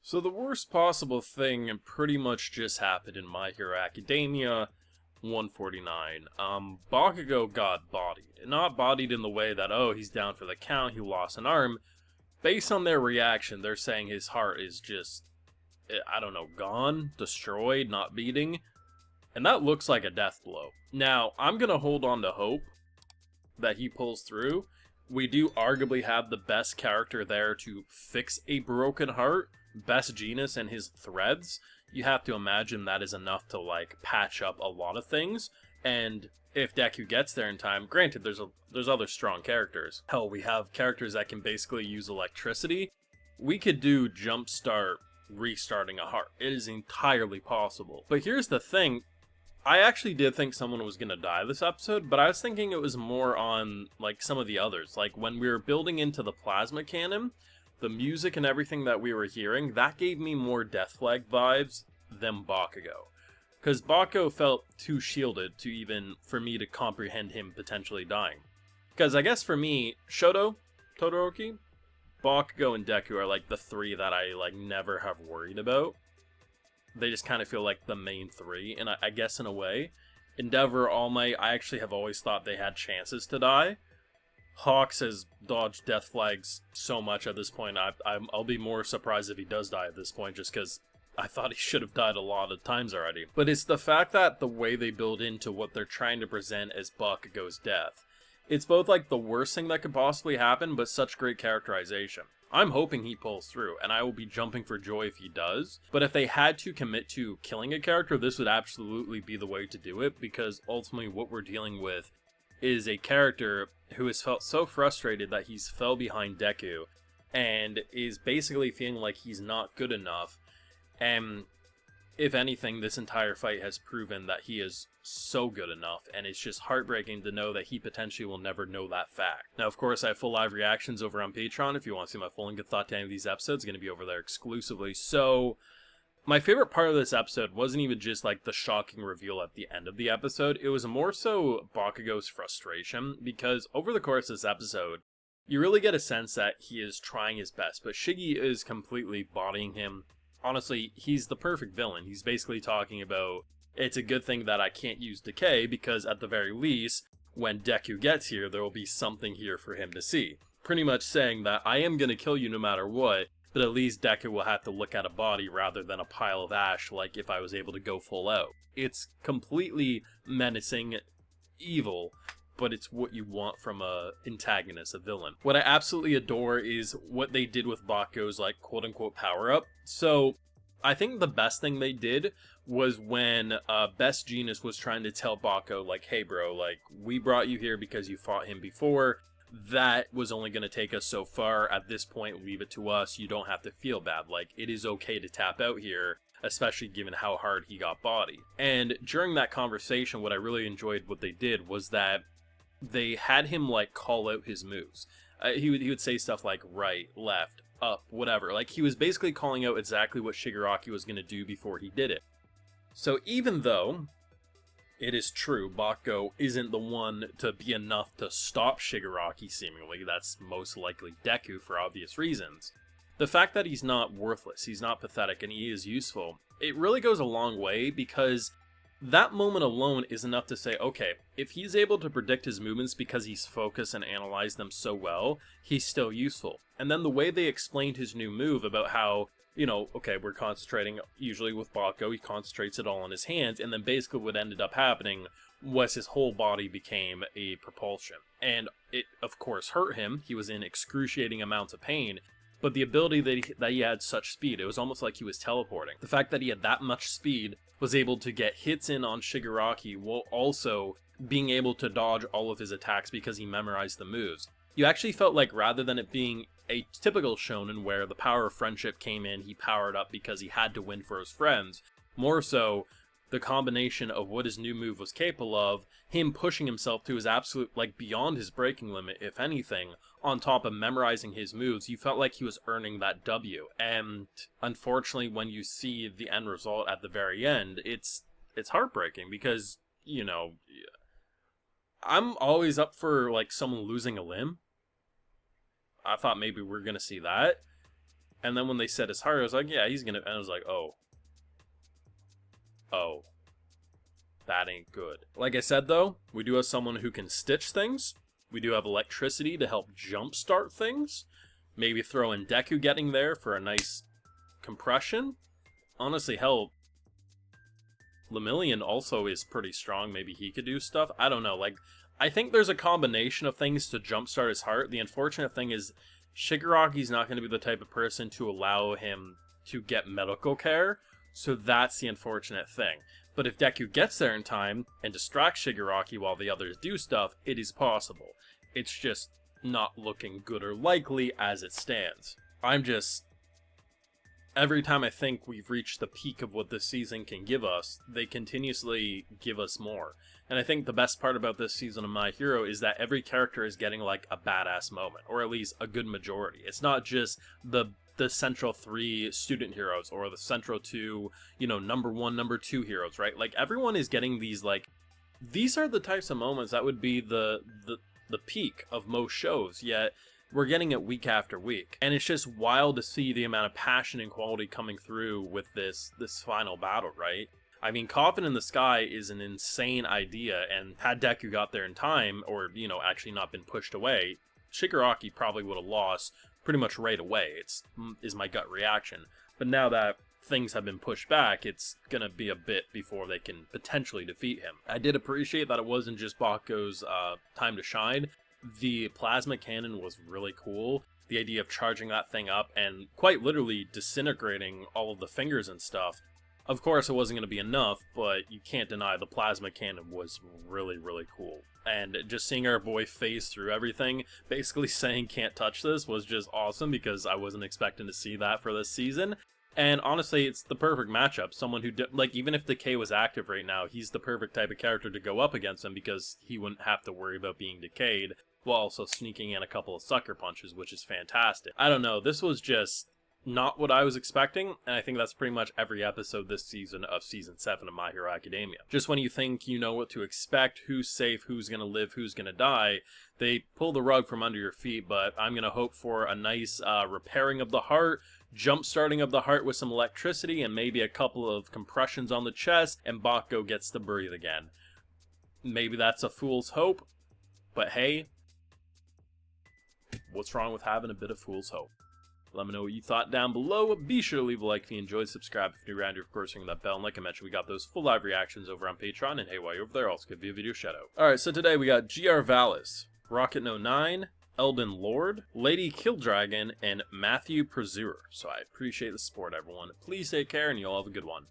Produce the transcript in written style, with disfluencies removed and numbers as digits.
So the worst possible thing pretty much just happened in My Hero Academia 149. Bakugo got bodied. Not bodied in the way that, oh, he's down for the count, he lost an arm. Based on their reaction, they're saying his heart is just, I don't know, gone, destroyed, not beating. And that looks like a death blow. Now, I'm gonna hold on to hope that he pulls through. We do arguably have the best character there to fix a broken heart. Best Genus and his threads. You have to imagine that is enough to like patch up a lot of things. And if Deku gets there in time, granted there's other strong characters. Hell, we have characters that can basically use electricity. We could do jumpstart restarting a heart. It is entirely possible. But here's the thing, I actually did think someone was going to die this episode, but I was thinking it was more on, like, some of the others. Like, when we were building into the plasma cannon, the music and everything that we were hearing, that gave me more Death Flag vibes than Bakugo. Because Bakugo felt too shielded to even, for me to comprehend him potentially dying. Because I guess for me, Shoto, Todoroki, Bakugo, and Deku are, like, the three that I, like, never have worried about. They just kind of feel like the main three, and I guess in a way. Endeavor, All Might, I actually have always thought they had chances to die. Hawks has dodged death flags so much at this point, I'll be more surprised if he does die at this point, just because I thought he should have died a lot of times already. But it's the fact that the way they build into what they're trying to present as Bakugo's death. It's both like the worst thing that could possibly happen, but such great characterization. I'm hoping he pulls through, and I will be jumping for joy if he does. But if they had to commit to killing a character, this would absolutely be the way to do it, because ultimately what we're dealing with is a character who has felt so frustrated that he's fell behind Deku, and is basically feeling like he's not good enough. And if anything, this entire fight has proven that he is so good enough, and it's just heartbreaking to know that he potentially will never know that fact. Now, of course, I have full live reactions over on Patreon. If you want to see my full and good thought to any of these episodes, it's going to be over there exclusively. So, my favorite part of this episode wasn't even just like the shocking reveal at the end of the episode. It was more so Bakugo's frustration, because over the course of this episode, you really get a sense that he is trying his best, but Shiggy is completely bodying him. Honestly, he's the perfect villain. He's basically talking about, it's a good thing that I can't use decay, because at the very least, when Deku gets here, there will be something here for him to see. Pretty much saying that I am going to kill you no matter what, but at least Deku will have to look at a body rather than a pile of ash, like if I was able to go full out. It's completely menacing, evil, but it's what you want from a antagonist, a villain. What I absolutely adore is what they did with Bakugo's, like, quote-unquote power-up. So, I think the best thing they did was when Best Genus was trying to tell Bakugo, like, hey bro, like, we brought you here because you fought him before. That was only going to take us so far. At this point, leave it to us. You don't have to feel bad. Like, it is okay to tap out here, especially given how hard he got bodied. And during that conversation, what I really enjoyed what they did was that they had him, like, call out his moves. He would say stuff like right, left, up, whatever. Like, he was basically calling out exactly what Shigaraki was going to do before he did it. So even though it is true Bakugo isn't the one to be enough to stop Shigaraki, seemingly, that's most likely Deku for obvious reasons, the fact that he's not worthless, he's not pathetic, and he is useful, it really goes a long way, because that moment alone is enough to say, okay, if he's able to predict his movements because he's focused and analyzed them so well, he's still useful. And then the way they explained his new move about how, you know, okay, we're concentrating, usually with Bakugo, he concentrates it all on his hands, and then basically what ended up happening was his whole body became a propulsion. And it, of course, hurt him. He was in excruciating amounts of pain, but the ability that he had such speed, it was almost like he was teleporting. The fact that he had that much speed, was able to get hits in on Shigaraki while also being able to dodge all of his attacks because he memorized the moves. You actually felt like, rather than it being a typical shonen where the power of friendship came in, he powered up because he had to win for his friends, more so the combination of what his new move was capable of, him pushing himself to his absolute, like, beyond his breaking limit, if anything, on top of memorizing his moves, you felt like he was earning that W. And unfortunately, when you see the end result at the very end, it's heartbreaking, because, you know, I'm always up for, like, someone losing a limb. I thought maybe we're gonna see that. And then when they said his heart, I was like, yeah, he's gonna... And I was like, oh. Oh. That ain't good. Like I said, though, we do have someone who can stitch things. We do have electricity to help jumpstart things. Maybe throw in Deku getting there for a nice compression. Honestly, hell, Lemillion also is pretty strong. Maybe he could do stuff. I don't know. Like, I think there's a combination of things to jumpstart his heart. The unfortunate thing is Shigaraki's not going to be the type of person to allow him to get medical care. So that's the unfortunate thing. But if Deku gets there in time and distracts Shigaraki while the others do stuff, it is possible. It's just not looking good or likely as it stands. Every time I think we've reached the peak of what this season can give us, they continuously give us more. And I think the best part about this season of My Hero is that every character is getting like a badass moment, or at least a good majority. It's not just the central 3 student heroes or the central 2, number 1, number 2 heroes, right? Like, everyone is getting these, like, these are the types of moments that would be the peak of most shows, yet we're getting it week after week. And it's just wild to see the amount of passion and quality coming through with this final battle, right? I mean, Coffin in the Sky is an insane idea, and had Deku got there in time, or, actually not been pushed away, Shigaraki probably would have lost pretty much right away, is my gut reaction. But now that things have been pushed back, it's gonna be a bit before they can potentially defeat him. I did appreciate that it wasn't just Bakugo's time to shine. The plasma cannon was really cool. The idea of charging that thing up and quite literally disintegrating all of the fingers and stuff. Of course, it wasn't going to be enough, but you can't deny the plasma cannon was really, really cool. And just seeing our boy phase through everything, basically saying can't touch this, was just awesome because I wasn't expecting to see that for this season. And honestly, it's the perfect matchup. Someone who, even if Decay was active right now, he's the perfect type of character to go up against him because he wouldn't have to worry about being decayed while also sneaking in a couple of sucker punches, which is fantastic. I don't know, this was just not what I was expecting, and I think that's pretty much every episode this season of Season 7 of My Hero Academia. Just when you think you know what to expect, who's safe, who's gonna live, who's gonna die, they pull the rug from under your feet, but I'm gonna hope for a nice repairing of the heart, jump-starting of the heart with some electricity, and maybe a couple of compressions on the chest, and Bakugo gets to breathe again. Maybe that's a fool's hope, but hey, what's wrong with having a bit of fool's hope? Let me know what you thought down below. Be sure to leave a like if you enjoyed, subscribe if you're new around here, of course, ring that bell, and like I mentioned, we got those full live reactions over on Patreon, and hey, while you're over there, I'll also give you a video shout out. Alright, so today we got GR Valis, Rocket No 9, Elden Lord, Lady Killdragon, and Matthew Presurer. So I appreciate the support, everyone. Please take care, and you'll have a good one.